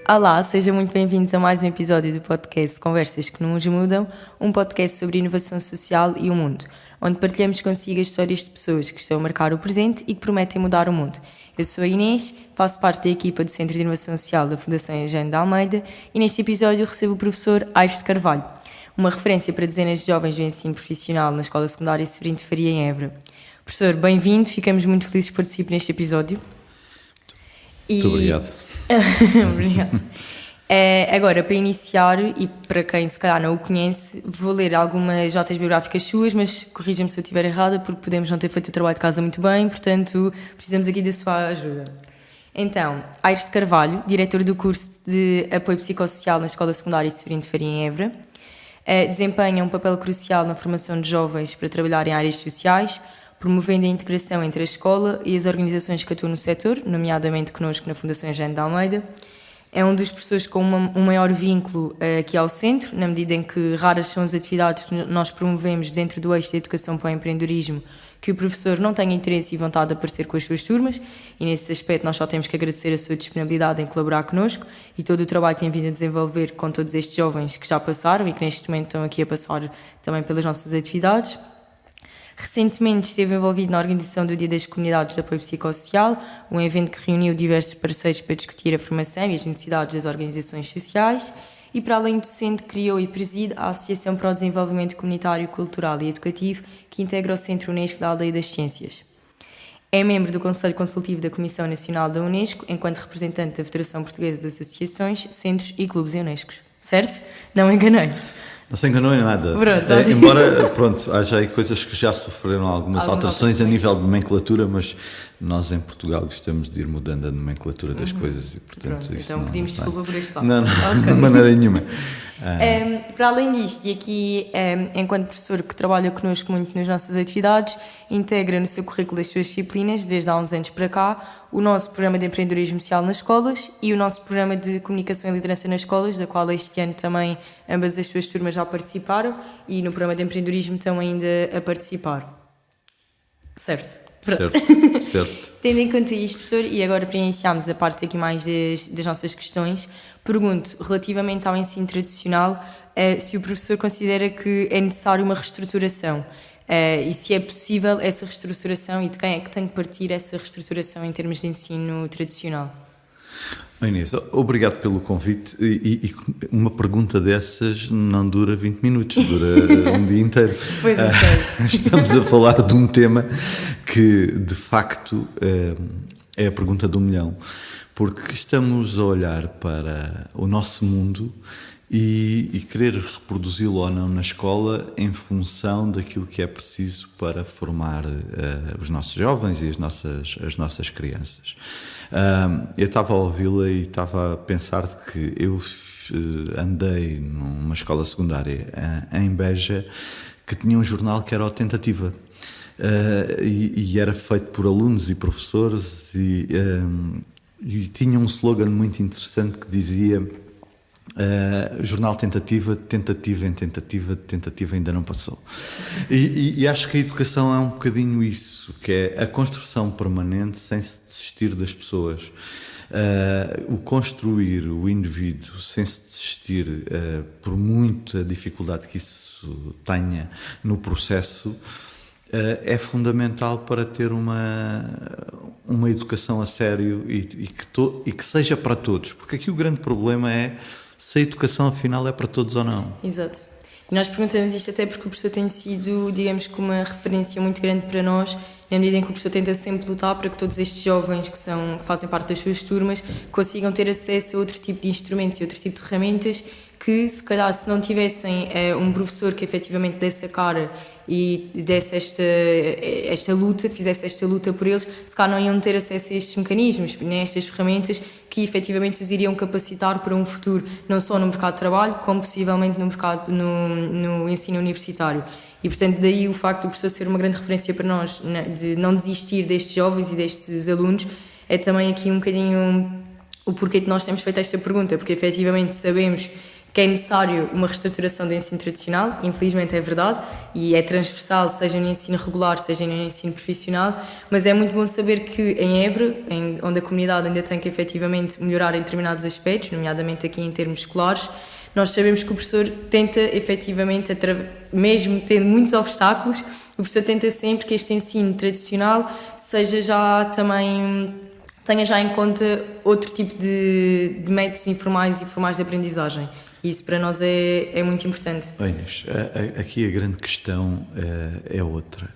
Olá, sejam muito bem-vindos a mais um episódio do podcast Conversas que não nos mudam, um podcast sobre inovação social e o mundo, onde partilhamos consigo as histórias de pessoas que estão a marcar o presente e que prometem mudar o mundo. Eu sou a Inês, faço parte da equipa do Centro de Inovação Social da Fundação Eugênio de Almeida e neste episódio recebo o professor Aires de Carvalho, uma referência para dezenas de jovens do ensino profissional na Escola Secundária Severino de Faria em Évora. Professor, bem-vindo, ficamos muito felizes que participe neste episódio. Muito obrigado. Obrigado. Agora, para iniciar, e para quem se calhar não o conhece, vou ler algumas notas biográficas suas, mas corrija-me se eu estiver errada, porque podemos não ter feito o trabalho de casa muito bem, portanto, precisamos aqui da sua ajuda. Então, Aires de Carvalho, diretor do curso de Apoio Psicossocial na Escola Secundária Severino de Faria em Évora, desempenha um papel crucial na formação de jovens para trabalhar em áreas sociais, promovendo a integração entre a escola e as organizações que atuam no setor, nomeadamente connosco na Fundação Eugênio de Almeida. É um dos professores com um maior vínculo aqui ao centro, na medida em que raras são as atividades que nós promovemos dentro do eixo da educação para o empreendedorismo que o professor não tenha interesse e vontade de aparecer com as suas turmas, e nesse aspecto nós só temos que agradecer a sua disponibilidade em colaborar connosco e todo o trabalho que tem vindo a desenvolver com todos estes jovens que já passaram e que neste momento estão aqui a passar também pelas nossas atividades. Recentemente esteve envolvido na organização do Dia das Comunidades de Apoio Psicossocial, um evento que reuniu diversos parceiros para discutir a formação e as necessidades das organizações sociais e, para além do docente, criou e preside a Associação para o Desenvolvimento Comunitário, Cultural e Educativo, que integra o Centro Unesco da Aldeia das Ciências. É membro do Conselho Consultivo da Comissão Nacional da Unesco, enquanto representante da Federação Portuguesa de Associações, Centros e Clubes Unesco. Certo? Não me enganei. Não se enganou em nada. Pronto, embora, haja aí coisas que já sofreram algumas alterações a nível de nomenclatura, mas nós em Portugal gostamos de ir mudando a nomenclatura das coisas e, portanto, pronto, isso então pedimos desculpa por este lado. Não, de maneira nenhuma. Para além disto, e aqui, enquanto professor que trabalha connosco muito nas nossas atividades, integra no seu currículo as suas disciplinas, desde há uns anos para cá, o nosso programa de empreendedorismo social nas escolas e o nosso programa de comunicação e liderança nas escolas, da qual este ano também ambas as suas turmas já participaram e no programa de empreendedorismo estão ainda a participar. Certo? Certo. Tendo em conta isto, professor, e agora para iniciarmos a parte aqui mais das nossas questões, pergunto, relativamente ao ensino tradicional, se o professor considera que é necessário uma reestruturação e se é possível essa reestruturação e de quem é que tem que partir essa reestruturação em termos de ensino tradicional. Inês, obrigado pelo convite e uma pergunta dessas não dura 20 minutos, dura um dia inteiro. Pois eu sei. Estamos a falar de um tema que de facto é a pergunta do milhão, porque estamos a olhar para o nosso mundo e querer reproduzi-lo ou não na escola em função daquilo que é preciso para formar os nossos jovens e as nossas crianças. Eu estava a ouvi-la e estava a pensar que eu andei numa escola secundária em Beja que tinha um jornal que era o Tentativa. E era feito por alunos e professores e tinha um slogan muito interessante que dizia jornal tentativa em tentativa ainda não passou. E acho que a educação é um bocadinho isso, que é a construção permanente sem se desistir das pessoas. O construir o indivíduo sem se desistir por muita dificuldade que isso tenha no processo é fundamental para ter uma educação a sério e que seja para todos, porque aqui o grande problema é se a educação afinal é para todos ou não. Exato. E nós perguntamos isto até porque o professor tem sido, digamos que uma referência muito grande para nós, na medida em que o professor tenta sempre lutar para que todos estes jovens que fazem parte das suas turmas consigam ter acesso a outro tipo de instrumentos e outro tipo de ferramentas que, se calhar, se não tivessem um professor que efetivamente desse a cara e desse esta luta, fizesse esta luta por eles, se calhar não iam ter acesso a estes mecanismos, nem a estas ferramentas que efetivamente os iriam capacitar para um futuro, não só no mercado de trabalho, como possivelmente no ensino universitário. E, portanto, daí o facto do professor ser uma grande referência para nós, de não desistir destes jovens e destes alunos, é também aqui um bocadinho o porquê de nós temos feito esta pergunta, porque efetivamente sabemos que é necessário uma reestruturação do ensino tradicional, infelizmente é verdade, e é transversal, seja no ensino regular, seja no ensino profissional, mas é muito bom saber que em Évora, onde a comunidade ainda tem que efetivamente melhorar em determinados aspectos, nomeadamente aqui em termos escolares, nós sabemos que o professor tenta efetivamente, mesmo tendo muitos obstáculos, o professor tenta sempre que este ensino tradicional seja já também, tenha já em conta outro tipo de métodos informais e formais de aprendizagem. E isso para nós é muito importante. Inês, aqui a grande questão é outra.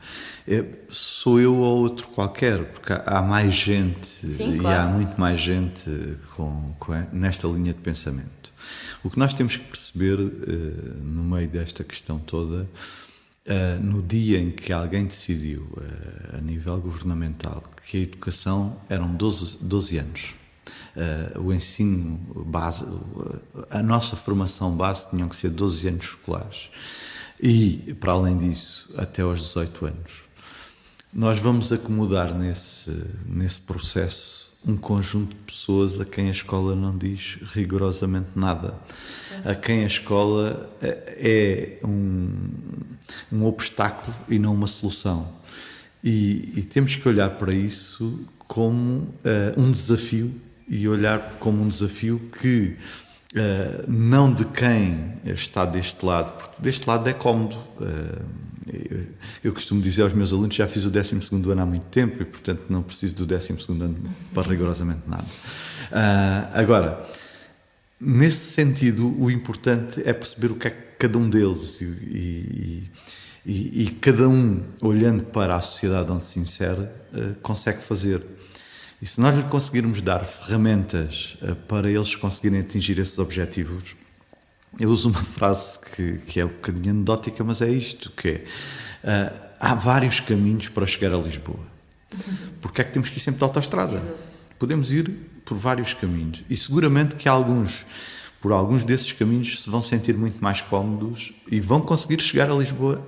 Sou eu ou outro qualquer, porque há mais gente. Sim, e claro. Há muito mais gente nesta linha de pensamento. O que nós temos que perceber no meio desta questão toda, no dia em que alguém decidiu, a nível governamental, que a educação eram 12 anos. O ensino base, a nossa formação base tinham que ser 12 anos escolares. E, para além disso, até aos 18 anos. Nós vamos acomodar nesse processo um conjunto de pessoas a quem a escola não diz rigorosamente nada. A quem a escola é um obstáculo e não uma solução. E temos que olhar para isso como um desafio, e olhar como um desafio que não de quem está deste lado, porque deste lado é cómodo. Eu costumo dizer aos meus alunos, já fiz o 12º ano há muito tempo e, portanto, não preciso do 12º ano para rigorosamente nada. Agora, nesse sentido, o importante é perceber o que é que cada um deles e cada um, olhando para a sociedade onde se insere, consegue fazer. E se nós lhe conseguirmos dar ferramentas para eles conseguirem atingir esses objetivos, eu uso uma frase que é um bocadinho anedótica, mas é isto, que é, há vários caminhos para chegar a Lisboa. Porque é que temos que ir sempre de autoestrada? Podemos ir por vários caminhos. E seguramente que por alguns desses caminhos se vão sentir muito mais cómodos e vão conseguir chegar a Lisboa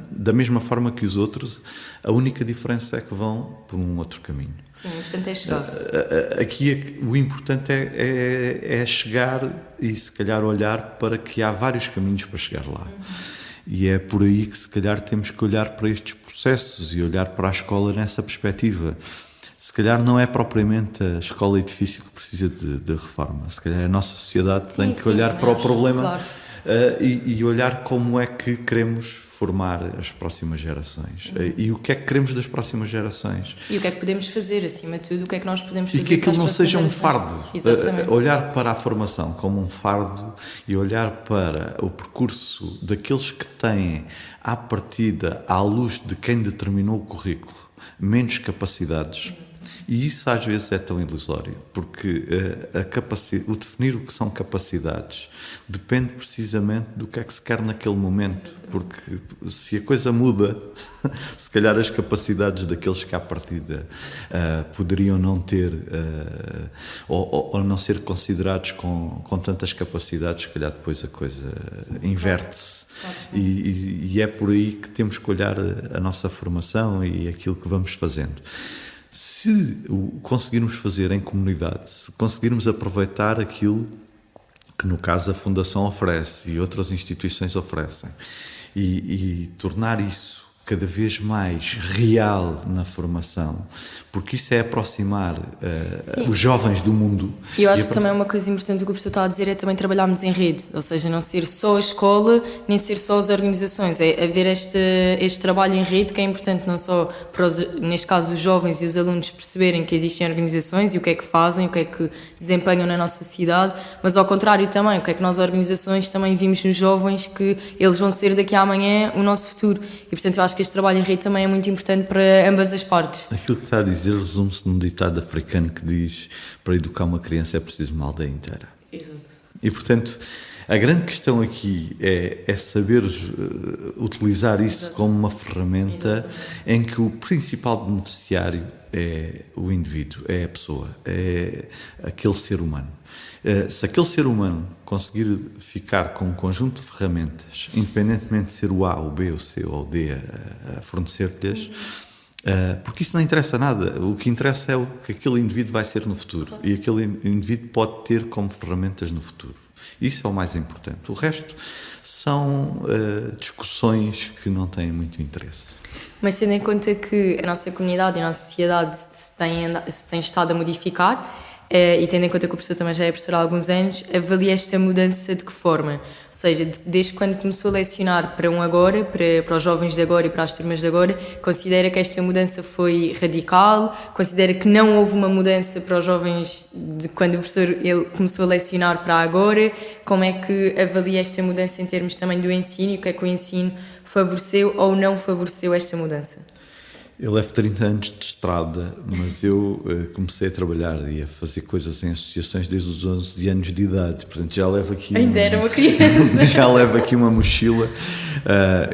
da mesma forma que os outros. A única diferença é que vão por um outro caminho. Sim, o importante é chegar. Aqui o importante é chegar e se calhar olhar para que há vários caminhos para chegar lá. E é por aí que se calhar temos que olhar para estes processos e olhar para a escola nessa perspectiva. Se calhar não é propriamente a escola edifício que precisa de reforma. Se calhar a nossa sociedade tem que olhar para o problema, claro. E olhar como é que queremos formar as próximas gerações. E o que é que queremos das próximas gerações. E o que é que podemos fazer, acima de tudo, o que é que nós podemos fazer. E que aquilo não seja um fardo. Exatamente. Olhar para a formação como um fardo e olhar para o percurso daqueles que têm, à partida, à luz de quem determinou o currículo, menos capacidades. E isso às vezes é tão ilusório, porque o definir o que são capacidades depende precisamente do que é que se quer naquele momento, porque se a coisa muda, se calhar as capacidades daqueles que à partida poderiam não ter ou não ser considerados com tantas capacidades, se calhar depois a coisa inverte-se. E é por aí que temos que olhar a nossa formação e aquilo que vamos fazendo. Se o conseguirmos fazer em comunidade, se conseguirmos aproveitar aquilo que no caso a Fundação oferece e outras instituições oferecem e tornar isso cada vez mais real na formação, porque isso é aproximar os jovens do mundo. E eu acho que também uma coisa importante que o professor está a dizer é também trabalharmos em rede, ou seja, não ser só a escola, nem ser só as organizações, é haver este trabalho em rede que é importante não só para, neste caso, os jovens e os alunos perceberem que existem organizações e o que é que fazem, o que é que desempenham na nossa cidade, mas ao contrário também, o que é que nós organizações também vimos nos jovens, que eles vão ser daqui a amanhã o nosso futuro. E portanto eu acho que este trabalho em rede também é muito importante para ambas as partes. Aquilo que está a dizer resume-se num ditado africano que diz: para educar uma criança é preciso uma aldeia inteira. Exato. E portanto a grande questão aqui é saber utilizar isso Exato. Como uma ferramenta em que o principal beneficiário é o indivíduo, é a pessoa, é aquele ser humano. Se aquele ser humano conseguir ficar com um conjunto de ferramentas, independentemente de ser o A, o B, o C ou o D a fornecer-lhes, porque isso não interessa nada, o que interessa é o que aquele indivíduo vai ser no futuro e aquele indivíduo pode ter como ferramentas no futuro. Isso é o mais importante. O resto são discussões que não têm muito interesse. Mas tendo em conta que a nossa comunidade e a nossa sociedade se tem estado a modificar, e tendo em conta que o professor também já é professor há alguns anos, avalia esta mudança de que forma? Ou seja, desde quando começou a lecionar para agora, para os jovens de agora e para as turmas de agora, considera que esta mudança foi radical? Considera que não houve uma mudança para os jovens de quando o professor ele começou a lecionar para agora? Como é que avalia esta mudança em termos também do ensino? E o que é que o ensino favoreceu ou não favoreceu esta mudança? Eu levo 30 anos de estrada, mas eu comecei a trabalhar e a fazer coisas em associações desde os 11 anos de idade, portanto já levo aqui... Ainda era uma criança. Já levo aqui uma mochila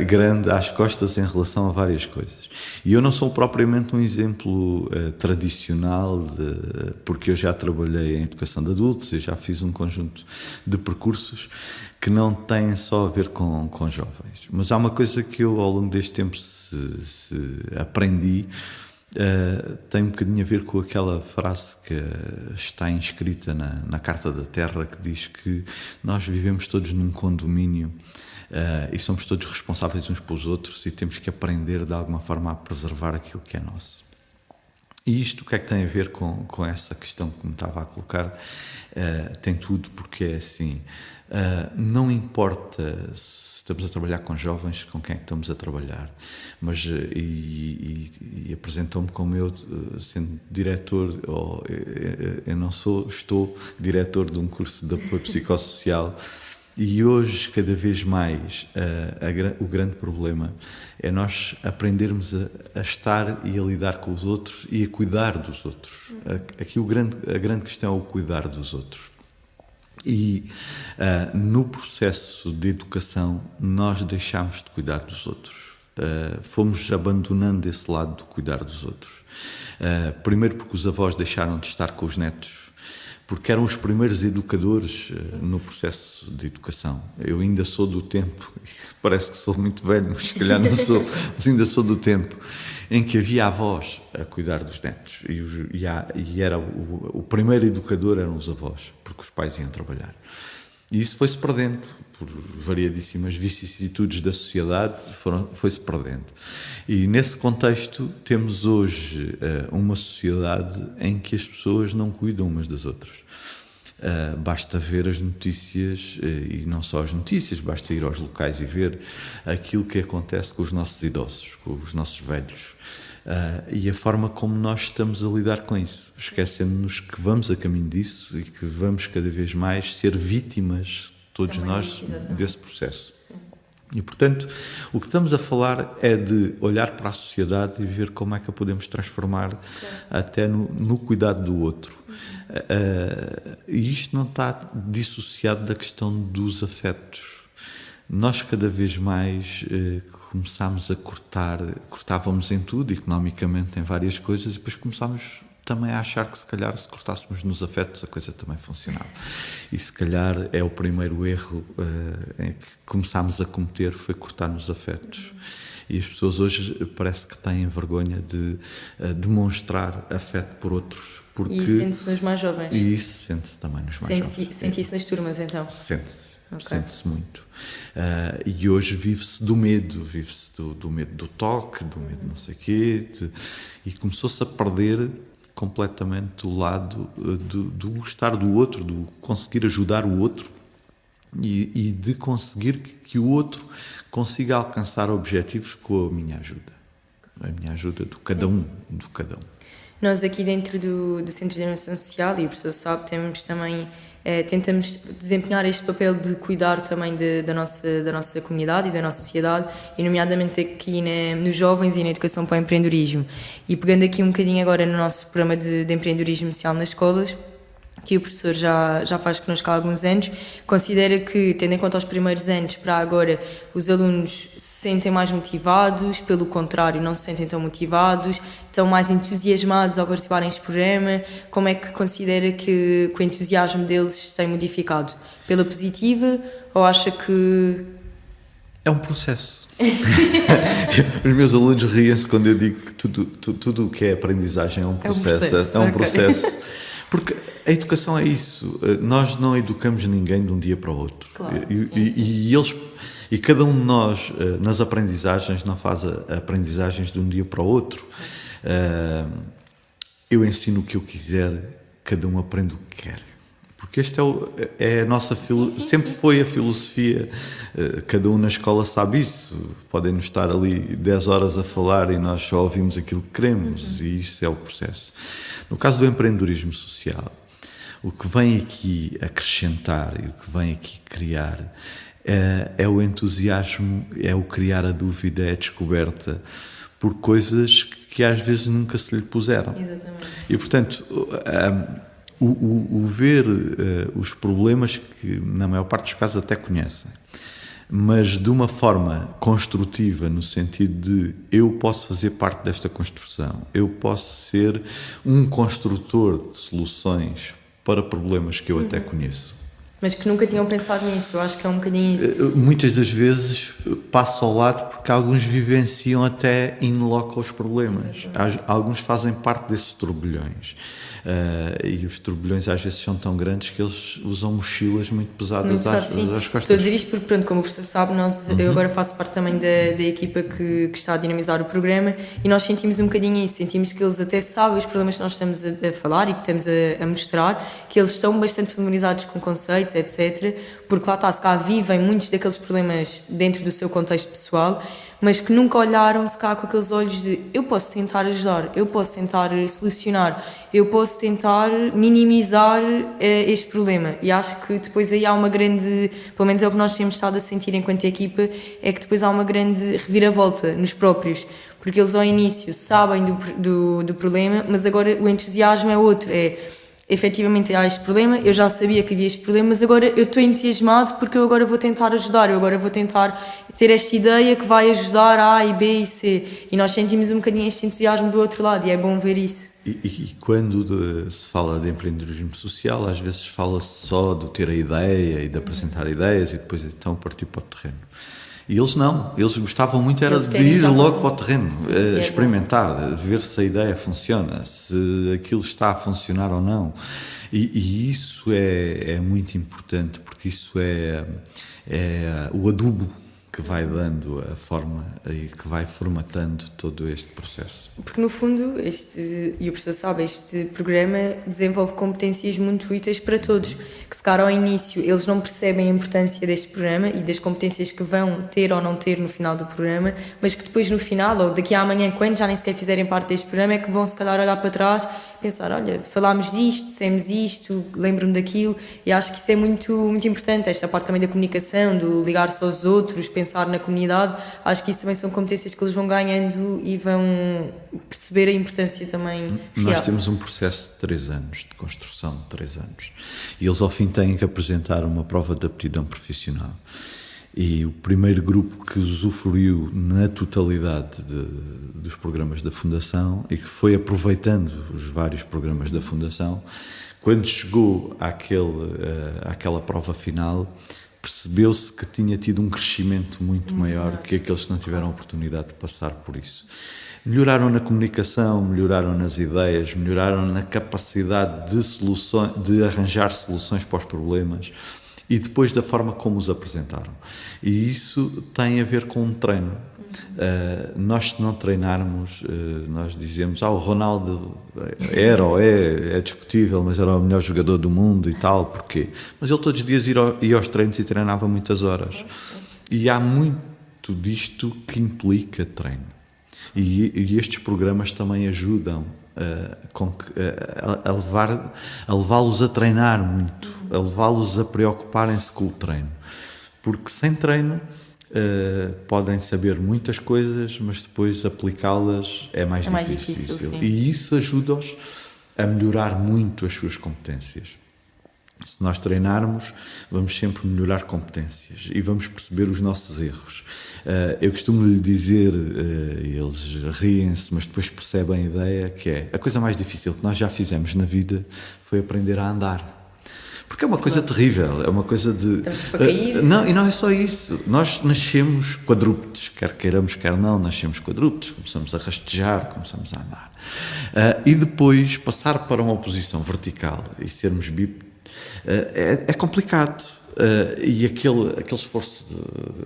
grande às costas em relação a várias coisas. E eu não sou propriamente um exemplo tradicional, porque eu já trabalhei em educação de adultos e já fiz um conjunto de percursos que não têm só a ver com jovens. Mas há uma coisa que eu, ao longo deste tempo, se aprendi, tem um bocadinho a ver com aquela frase que está inscrita na Carta da Terra, que diz que nós vivemos todos num condomínio e somos todos responsáveis uns pelos outros e temos que aprender de alguma forma a preservar aquilo que é nosso. E isto o que é que tem a ver com essa questão que me estava a colocar? Tem tudo, porque é assim, não importa se estamos a trabalhar com jovens, com quem é que estamos a trabalhar, mas e apresentam-me como eu, sendo diretor, eu não estou diretor de um curso de apoio psicossocial, e hoje, cada vez mais, o grande problema é nós aprendermos a estar e a lidar com os outros e a cuidar dos outros. Aqui a grande questão é o cuidar dos outros. E no processo de educação nós deixámos de cuidar dos outros, fomos abandonando esse lado de cuidar dos outros, primeiro porque os avós deixaram de estar com os netos, porque eram os primeiros educadores no processo de educação. Eu ainda sou do tempo, parece que sou muito velho, mas se calhar não sou, mas ainda sou do tempo em que havia avós a cuidar dos netos e era o primeiro educador eram os avós, porque os pais iam trabalhar. E isso foi-se perdendo, por variadíssimas vicissitudes da sociedade, foi-se perdendo. E nesse contexto temos hoje uma sociedade em que as pessoas não cuidam umas das outras. Basta ver as notícias, e não só as notícias, basta ir aos locais e ver aquilo que acontece com os nossos idosos, com os nossos velhos, e a forma como nós estamos a lidar com isso, esquecendo-nos que vamos a caminho disso e que vamos cada vez mais ser vítimas, todos também, nós, exatamente, desse processo. E, portanto, o que estamos a falar é de olhar para a sociedade e ver como é que a podemos transformar até no cuidado do outro. E isto não está dissociado da questão dos afetos. Nós cada vez mais começámos a cortávamos em tudo, economicamente em várias coisas, e depois começámos também a achar que se calhar se cortássemos nos afetos a coisa também funcionava. E se calhar é o primeiro erro em que começámos a cometer, foi cortar nos afetos. E as pessoas hoje parece que têm vergonha de demonstrar afeto por outros. Porque, e isso sente-se nos mais jovens? E isso sente-se também nos mais jovens. Sente isso nas turmas, então? Sente-se. Okay. Sente-se muito. E hoje vive-se do medo, vive-se do medo do toque, do medo de não sei o quê, e começou-se a perder completamente o lado do gostar do outro, do conseguir ajudar o outro e de conseguir que o outro consiga alcançar objetivos com a minha ajuda do cada um. Nós aqui dentro do Centro de Animação Social, e o professor sabe, temos também, tentamos desempenhar este papel de cuidar também da nossa comunidade e da nossa sociedade, e nomeadamente aqui nos jovens e na educação para o empreendedorismo. E pegando aqui um bocadinho agora no nosso programa de empreendedorismo social nas escolas, que o professor já faz connosco há alguns anos, considera que, tendo em conta os primeiros anos para agora, os alunos se sentem mais motivados, pelo contrário, não se sentem tão motivados, estão mais entusiasmados ao participar neste programa. Como é que considera que o entusiasmo deles se tem modificado? Pela positiva, ou acha que... É um processo. Os meus alunos riem-se quando eu digo que tudo o que é aprendizagem é um processo. Okay. Porque A educação é isso. Nós não educamos ninguém de um dia para o outro. Claro, E cada um de nós, nas aprendizagens, não faz aprendizagens de um dia para o outro. Eu ensino o que eu quiser, cada um aprende o que quer. Porque esta é a nossa sempre foi a filosofia. Cada um na escola sabe isso. Podem-nos estar ali 10 horas a falar e nós só ouvimos aquilo que queremos. E isso é o processo. No caso do empreendedorismo social, o que vem aqui acrescentar e o que vem aqui criar é o entusiasmo, é o criar a dúvida, é a descoberta por coisas que às vezes nunca se lhe puseram. Exatamente. E, portanto, o ver os problemas que, na maior parte dos casos, até conhecem, mas de uma forma construtiva, no sentido de eu posso fazer parte desta construção, eu posso ser um construtor de soluções para problemas que eu até conheço. Mas que nunca tinham pensado nisso, eu acho que é um bocadinho isso. Muitas das vezes passo ao lado porque alguns vivenciam até in loco os problemas. Alguns fazem parte desses turbilhões. E os turbilhões às vezes são tão grandes que eles usam mochilas muito pesadas às costas. Estou a dizer isto porque, pronto, como o professor sabe, eu agora faço parte também da equipa que está a dinamizar o programa e nós sentimos um bocadinho isso, sentimos que eles até sabem os problemas que nós estamos a falar e que estamos a mostrar, que eles estão bastante familiarizados com conceitos, etc. Porque lá está, se cá vivem muitos daqueles problemas dentro do seu contexto pessoal, mas que nunca olharam se cá com aqueles olhos de eu posso tentar ajudar, eu posso tentar solucionar, eu posso tentar minimizar este problema. E acho que depois aí há uma grande, pelo menos é o que nós temos estado a sentir enquanto equipa, é que depois há uma grande reviravolta nos próprios, porque eles ao início sabem do problema, mas agora o entusiasmo é outro, efetivamente há este problema, eu já sabia que havia este problema, mas agora eu estou entusiasmado porque eu agora vou tentar ajudar, eu agora vou tentar ter esta ideia que vai ajudar a e B e C. E nós sentimos um bocadinho este entusiasmo do outro lado e é bom ver isso. E quando se fala de empreendedorismo social, às vezes fala-se só de ter a ideia e de apresentar ideias e depois então partir para o terreno. E eles não, eles gostavam muito era de ir logo para o terreno, experimentar, ver se a ideia funciona, se aquilo está a funcionar ou não. E isso é muito importante, porque isso é o adubo que vai dando a forma e que vai formatando todo este processo. Porque no fundo, e o professor sabe, este programa desenvolve competências muito úteis para todos, que se calhar ao início eles não percebem a importância deste programa e das competências que vão ter ou não ter no final do programa, mas que depois no final, ou daqui a amanhã, quando já nem sequer fizerem parte deste programa, é que vão se calhar olhar para trás e pensar, olha, falámos disto, dissemos isto, lembro-me daquilo, e acho que isso é muito, muito importante, esta parte também da comunicação, do ligar-se aos outros, pensar na comunidade, acho que isso também são competências que eles vão ganhando e vão perceber a importância também real. Nós temos um processo de 3 anos, de construção de 3 anos, e eles ao fim têm que apresentar uma prova de aptidão profissional. E o primeiro grupo que usufruiu na totalidade dos programas da Fundação e que foi aproveitando os vários programas da Fundação, quando chegou àquela prova final, percebeu-se que tinha tido um crescimento muito maior que aqueles que não tiveram a oportunidade de passar por isso. Melhoraram na comunicação, melhoraram nas ideias, melhoraram na capacidade de arranjar soluções para os problemas e depois da forma como os apresentaram. E isso tem a ver com um treino. Nós, se não treinarmos, nós dizemos, o Ronaldo era ou é discutível, mas era o melhor jogador do mundo e tal, porquê? Mas ele todos os dias ia aos treinos e treinava muitas horas. E há muito disto que implica treino. E estes programas também ajudam a levá-los a treinar muito, a levá-los a preocuparem-se com o treino. Porque sem treino podem saber muitas coisas, mas depois aplicá-las é mais difícil. E isso ajuda-os a melhorar muito as suas competências. Se nós treinarmos, vamos sempre melhorar competências e vamos perceber os nossos erros. Eu costumo lhe dizer, eles riem-se, mas depois percebem a ideia, que é a coisa mais difícil que nós já fizemos na vida foi aprender a andar. Porque é uma coisa terrível, é uma coisa de... Estamos para cair. Não, e não é só isso. Nós nascemos quadrúpedes, quer queiramos, quer não, nascemos quadrúpedes, começamos a rastejar, começamos a andar. E depois passar para uma posição vertical e sermos bípedes é complicado. E aquele esforço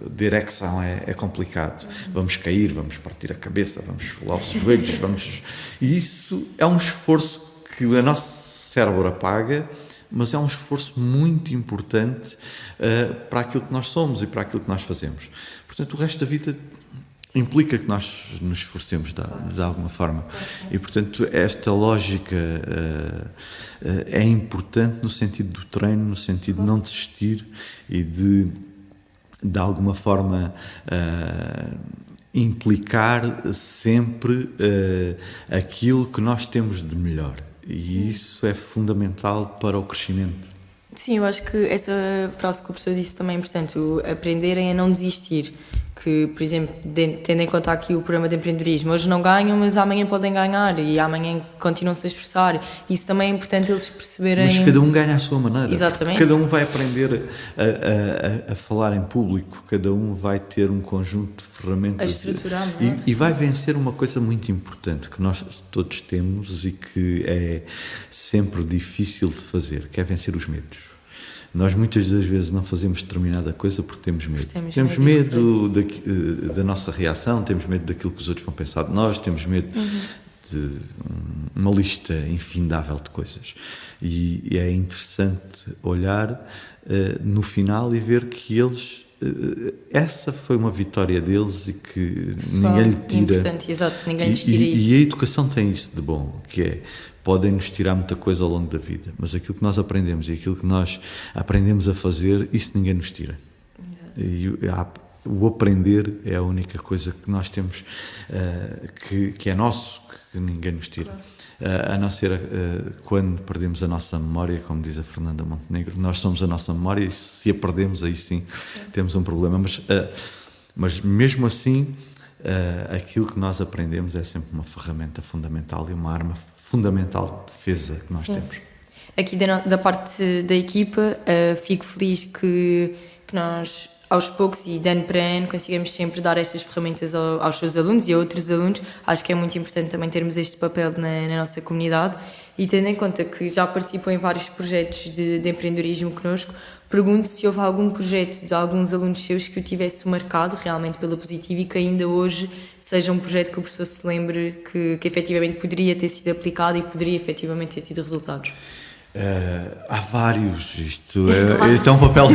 de ereção é complicado. Vamos cair, vamos partir a cabeça, vamos esfolar os joelhos, e isso é um esforço que o nosso cérebro apaga, mas é um esforço muito importante para aquilo que nós somos e para aquilo que nós fazemos. Portanto, o resto da vida implica que nós nos esforcemos de alguma forma. E, portanto, esta lógica é importante no sentido do treino, no sentido de não desistir e de alguma forma, implicar sempre aquilo que nós temos de melhor. E isso é fundamental para o crescimento. Sim, eu acho que essa frase que o professor disse também é importante, o aprenderem a não desistir. Que, por exemplo, tendo em conta aqui o programa de empreendedorismo, hoje não ganham, mas amanhã podem ganhar e amanhã continuam-se a esforçar. Isso também é importante eles perceberem. Mas cada um ganha à sua maneira. Exatamente. Cada um vai aprender a falar em público, cada um vai ter um conjunto de ferramentas. A estruturar, e vai vencer uma coisa muito importante que nós todos temos e que é sempre difícil de fazer, que é vencer os medos. Nós muitas das vezes não fazemos determinada coisa porque temos medo. Temos medo da nossa reação, temos medo daquilo que os outros vão pensar de nós, temos medo de uma lista infindável de coisas. E é interessante olhar no final e ver que eles... essa foi uma vitória deles e que ninguém lhe tira. Importante, exato, ninguém lhes tira isso. E a educação tem isso de bom, que é... podem-nos tirar muita coisa ao longo da vida, mas aquilo que nós aprendemos e aquilo que nós aprendemos a fazer, isso ninguém nos tira. Exato. E o aprender é a única coisa que nós temos, que é nosso, que ninguém nos tira. Claro. A não ser quando perdemos a nossa memória, como diz a Fernanda Montenegro, nós somos a nossa memória e se a perdemos, aí sim temos um problema. Mas mesmo assim, aquilo que nós aprendemos é sempre uma ferramenta fundamental e uma arma fundamental de defesa que nós temos. Aqui da parte da equipa, fico feliz que nós, aos poucos e de ano para ano, consigamos sempre dar estas ferramentas aos seus alunos e a outros alunos. Acho que é muito importante também termos este papel na nossa comunidade e tendo em conta que já participou em vários projetos de empreendedorismo connosco, pergunto se houve algum projeto de alguns alunos seus que o tivesse marcado realmente pela positiva e que ainda hoje seja um projeto que o professor se lembre que efetivamente poderia ter sido aplicado e poderia efetivamente ter tido resultados. Há vários, este é um papel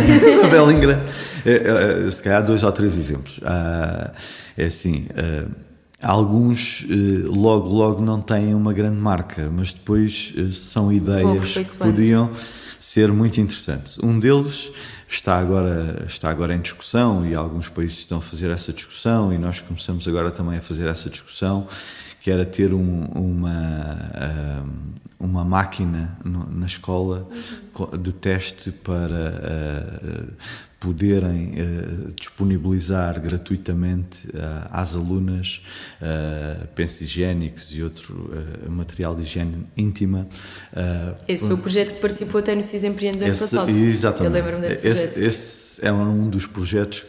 ingrato. Se calhar 2 ou 3 exemplos. É assim, alguns logo não têm uma grande marca, mas depois são ideias que podiam ser muito interessantes. Um deles está agora em discussão e alguns países estão a fazer essa discussão e nós começamos agora também a fazer essa discussão, que era ter uma máquina na escola de teste para poderem disponibilizar gratuitamente às alunas pensos higiênicos e outro material de higiene íntima. Esse foi o projeto que participou até no CIS Empreende do ano passado. Exatamente. Eu lembro-me desse projeto. Esse é um dos projetos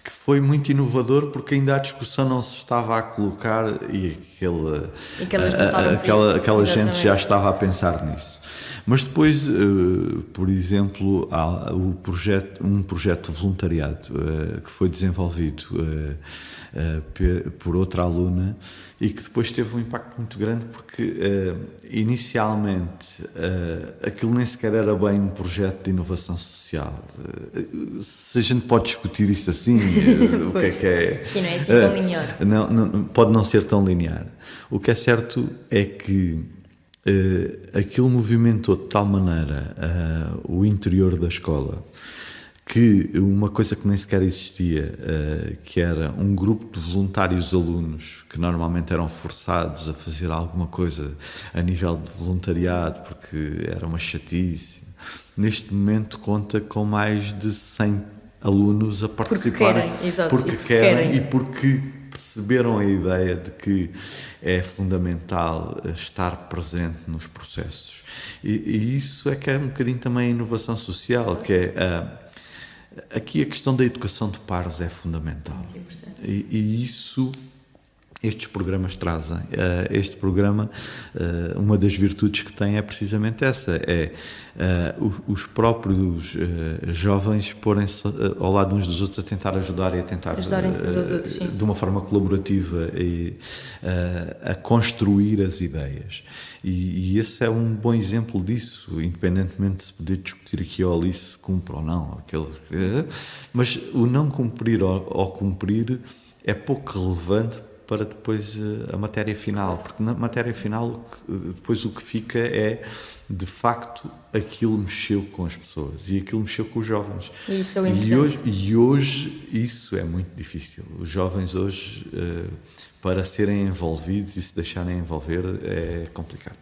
que foi muito inovador porque ainda a discussão não se estava a colocar e aquela gente já estava a pensar nisso. Mas depois, por exemplo, há um projeto de voluntariado que foi desenvolvido por outra aluna e que depois teve um impacto muito grande porque inicialmente aquilo nem sequer era bem um projeto de inovação social. Se a gente pode discutir isso assim, o que é... Sim, não é assim tão linear. Não, pode não ser tão linear. O que é certo é que aquilo movimentou de tal maneira o interior da escola que uma coisa que nem sequer existia, que era um grupo de voluntários alunos que normalmente eram forçados a fazer alguma coisa a nível de voluntariado porque era uma chatice, neste momento conta com mais de 100 alunos a participarem porque querem, e porque perceberam a ideia de que é fundamental estar presente nos processos. E isso é que é um bocadinho também a inovação social, que é aqui a questão da educação de pares é fundamental. E isso estes programas trazem. Este programa, uma das virtudes que tem é precisamente essa, os próprios jovens porem-se ao lado uns dos outros a tentar ajudar e a tentar ajudarem-se uns aos outros, sim, de uma forma colaborativa e a construir as ideias. E esse é um bom exemplo disso, independentemente de se poder discutir aqui ou ali se cumpre ou não, mas o não cumprir ou cumprir é pouco relevante para depois a matéria final, porque na matéria final depois o que fica é, de facto, aquilo mexeu com as pessoas e aquilo mexeu com os jovens. Isso é importante. E hoje isso é muito difícil. Os jovens hoje, para serem envolvidos e se deixarem envolver, é complicado.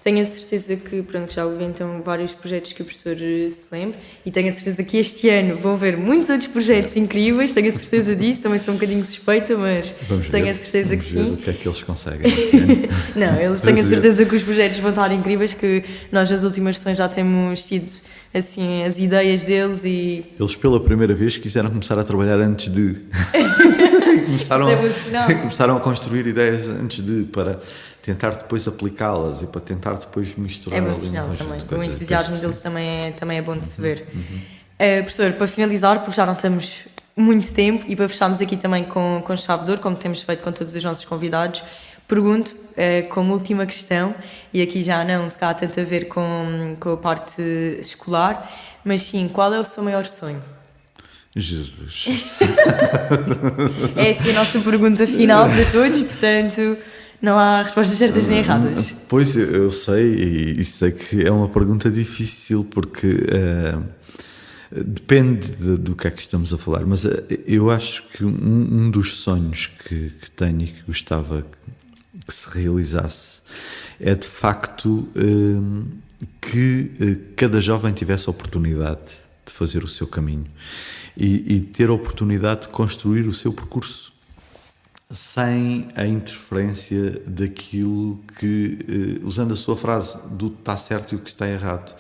Tenho a certeza que, pronto, já houve então vários projetos que o professor se lembre, e tenho a certeza que este ano vão haver muitos outros projetos incríveis, tenho a certeza disso, também sou um bocadinho suspeita, mas tenho a certeza que sim. Vamos ver o que é que eles conseguem este ano. Não, eles têm a certeza que os projetos vão estar incríveis, que nós nas últimas sessões já temos tido assim as ideias deles e... Eles pela primeira vez quiseram começar a trabalhar antes de... começaram a construir ideias antes de, para tentar depois aplicá-las e para tentar depois misturar. É bom sinal também, o entusiasmo deles também é bom de se ver. Professor, para finalizar, porque já não temos muito tempo e para fecharmos aqui também com chave de ouro, como temos feito com todos os nossos convidados, pergunto como última questão, e aqui já não se calhar tanto a ver com a parte escolar, mas sim, qual é o seu maior sonho? Jesus. É assim a nossa pergunta final para todos, portanto não há respostas certas nem erradas. Pois, eu sei, e sei que é uma pergunta difícil, porque depende do que é que estamos a falar, mas eu acho que um dos sonhos que tenho e que gostava que se realizasse é, de facto, que cada jovem tivesse a oportunidade de fazer o seu caminho e ter a oportunidade de construir o seu percurso sem a interferência daquilo que, usando a sua frase, do que está certo e o que está errado.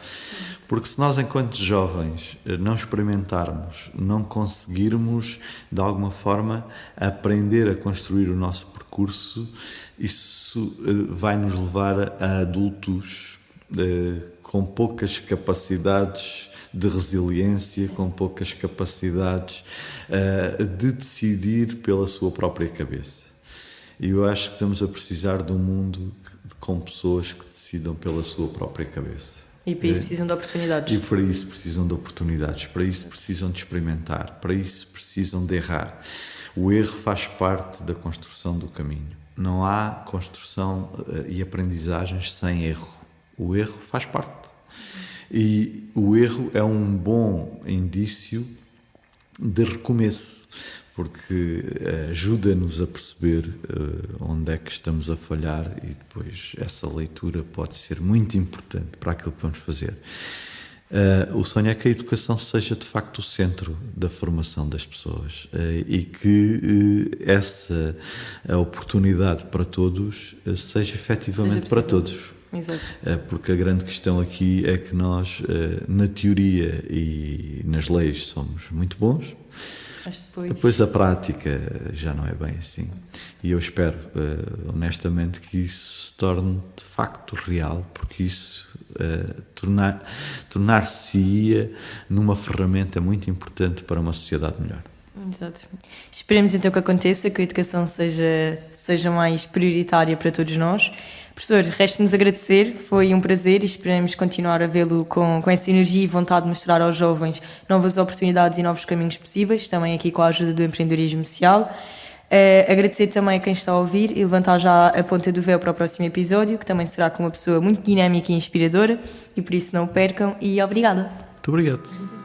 Porque se nós, enquanto jovens, não experimentarmos, não conseguirmos, de alguma forma, aprender a construir o nosso percurso, isso vai nos levar a adultos com poucas capacidades de resiliência, com poucas capacidades de decidir pela sua própria cabeça. E eu acho que estamos a precisar de um mundo com pessoas que decidam pela sua própria cabeça. E para isso precisam de oportunidades. E para isso precisam de oportunidades, para isso precisam de experimentar, para isso precisam de errar. O erro faz parte da construção do caminho. Não há construção e aprendizagens sem erro. O erro faz parte. E o erro é um bom indício de recomeço, porque ajuda-nos a perceber onde é que estamos a falhar, e depois essa leitura pode ser muito importante para aquilo que vamos fazer. O sonho é que a educação seja de facto o centro da formação das pessoas e que essa oportunidade para todos seja efetivamente para todos. Exato. Porque a grande questão aqui é que nós, na teoria e nas leis, somos muito bons, mas depois a prática já não é bem assim. E eu espero, honestamente, que isso se torne de facto real, porque isso tornar-se-ia numa ferramenta muito importante para uma sociedade melhor. Exato. Esperemos então que aconteça, que a educação seja mais prioritária para todos nós. Professor, resta-nos agradecer, foi um prazer e esperamos continuar a vê-lo com essa energia e vontade de mostrar aos jovens novas oportunidades e novos caminhos possíveis, também aqui com a ajuda do empreendedorismo social. Agradecer também a quem está a ouvir e levantar já a ponta do véu para o próximo episódio, que também será com uma pessoa muito dinâmica e inspiradora, e por isso não o percam, e obrigada. Muito obrigado.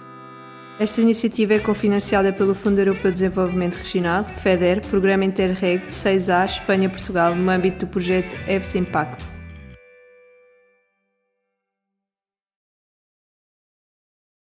Esta iniciativa é cofinanciada pelo Fundo Europeu de Desenvolvimento Regional, FEDER, Programa Interreg 6A, Espanha-Portugal, no âmbito do projeto EVS Impact.